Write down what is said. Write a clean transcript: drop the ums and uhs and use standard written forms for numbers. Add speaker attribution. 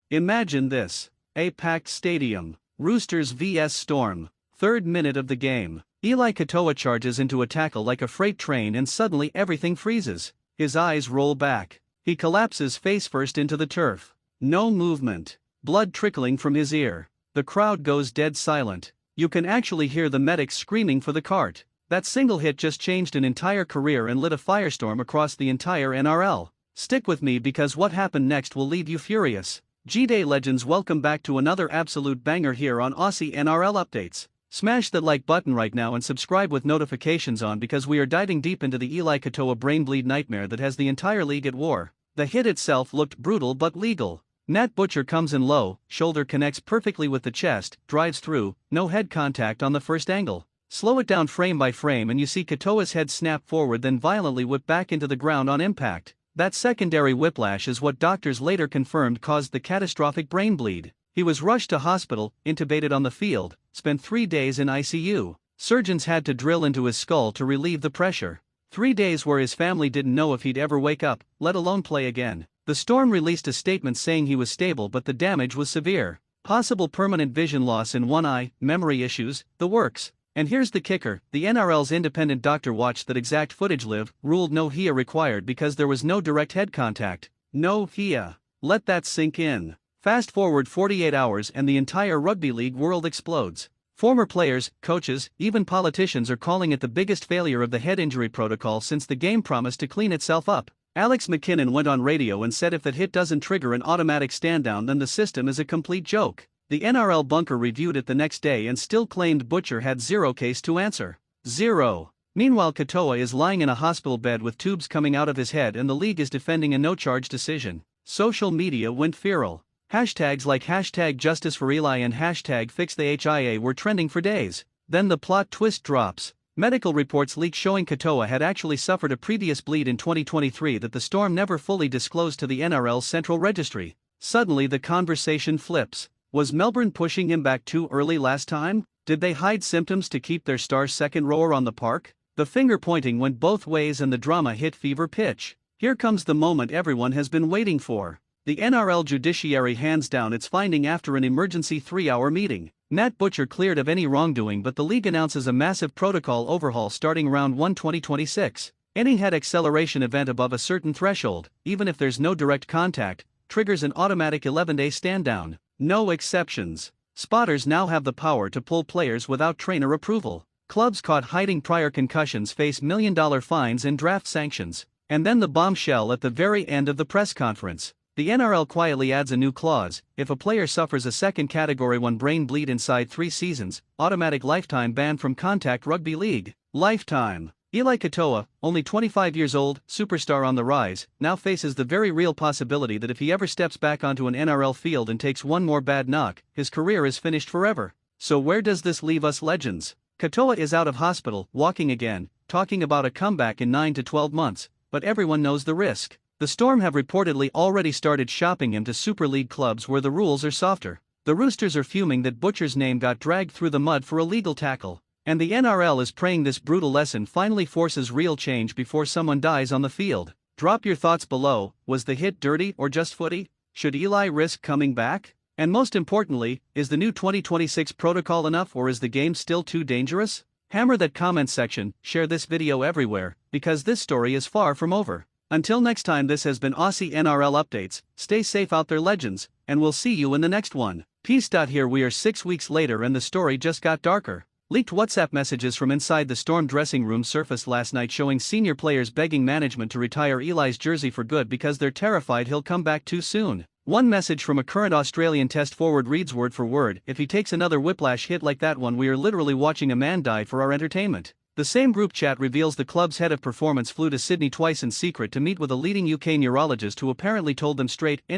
Speaker 1: Imagine this. A packed stadium. Roosters vs Storm. Third minute of the game. Eli Katoa charges into a tackle like a freight train and suddenly everything freezes. His eyes roll back. He collapses face first into the turf. No movement. Blood trickling from his ear. The crowd goes dead silent. You can actually hear the medics screaming for the cart. That single hit just changed an entire career and lit a firestorm across the entire NRL. Stick with me because what happened next will leave you furious. G-Day legends, welcome back to another absolute banger here on Aussie NRL Updates. Smash that like button right now and subscribe with notifications on because we are diving deep into the Eli Katoa brainbleed nightmare that has the entire league at war. The hit itself looked brutal but legal. Nat Butcher comes in low, shoulder connects perfectly with the chest, drives through, no head contact on the first angle. Slow it down frame by frame and you see Katoa's head snap forward then violently whip back into the ground on impact. That secondary whiplash is what doctors later confirmed caused the catastrophic brain bleed. He was rushed to hospital, intubated on the field, spent 3 days in ICU. Surgeons had to drill into his skull to relieve the pressure. 3 days where his family didn't know if he'd ever wake up, let alone play again. The Storm released a statement saying he was stable but the damage was severe. Possible permanent vision loss in one eye, memory issues, the works. And here's the kicker, the NRL's independent doctor watched that exact footage live, ruled no HIA required because there was no direct head contact. No HIA. Let that sink in. Fast forward 48 hours and the entire rugby league world explodes. Former players, coaches, even politicians are calling it the biggest failure of the head injury protocol since the game promised to clean itself up. Alex McKinnon went on radio and said if that hit doesn't trigger an automatic stand down then the system is a complete joke. The NRL bunker reviewed it the next day and still claimed Butcher had zero case to answer. Zero. Meanwhile Katoa is lying in a hospital bed with tubes coming out of his head and the league is defending a no-charge decision. Social media went feral. Hashtags like hashtag justice for Eli and hashtag fix the HIA were trending for days. Then the plot twist drops. Medical reports leak showing Katoa had actually suffered a previous bleed in 2023 that the Storm never fully disclosed to the NRL's central registry. Suddenly the conversation flips. Was Melbourne pushing him back too early last time? Did they hide symptoms to keep their star second rower on the park? The finger pointing went both ways and the drama hit fever pitch. Here comes the moment everyone has been waiting for. The NRL judiciary hands down its finding after an emergency 3-hour meeting. Nat Butcher cleared of any wrongdoing but the league announces a massive protocol overhaul starting round 1 2026. Any head acceleration event above a certain threshold, even if there's no direct contact, triggers an automatic 11-day stand down. No exceptions. Spotters now have the power to pull players without trainer approval. Clubs caught hiding prior concussions face million-dollar fines and draft sanctions. And then the bombshell at the very end of the press conference. The NRL quietly adds a new clause: if a player suffers a second Category 1 brain bleed inside 3 seasons, automatic lifetime ban from contact rugby league. Lifetime. Eli Katoa, only 25 years old, superstar on the rise, now faces the very real possibility that if he ever steps back onto an NRL field and takes one more bad knock, his career is finished forever. So where does this leave us legends? Katoa is out of hospital, walking again, talking about a comeback in 9 to 12 months, but everyone knows the risk. The Storm have reportedly already started shopping him to Super League clubs where the rules are softer. The Roosters are fuming that Butcher's name got dragged through the mud for a legal tackle. And the NRL is praying this brutal lesson finally forces real change before someone dies on the field. Drop your thoughts below. Was the hit dirty or just footy? Should Eli risk coming back? And most importantly, is the new 2026 protocol enough or is the game still too dangerous? Hammer that comment section, share this video everywhere, because this story is far from over. Until next time, this has been Aussie NRL Updates. Stay safe out there legends, and we'll see you in the next one. Peace. Here we are 6 weeks later and the story just got darker. Leaked WhatsApp messages from inside the Storm dressing room surfaced last night showing senior players begging management to retire Eli's jersey for good because they're terrified he'll come back too soon. One message from a current Australian test forward reads word for word: if he takes another whiplash hit like that one, we are literally watching a man die for our entertainment. The same group chat reveals the club's head of performance flew to Sydney twice in secret to meet with a leading UK neurologist who apparently told them straight, any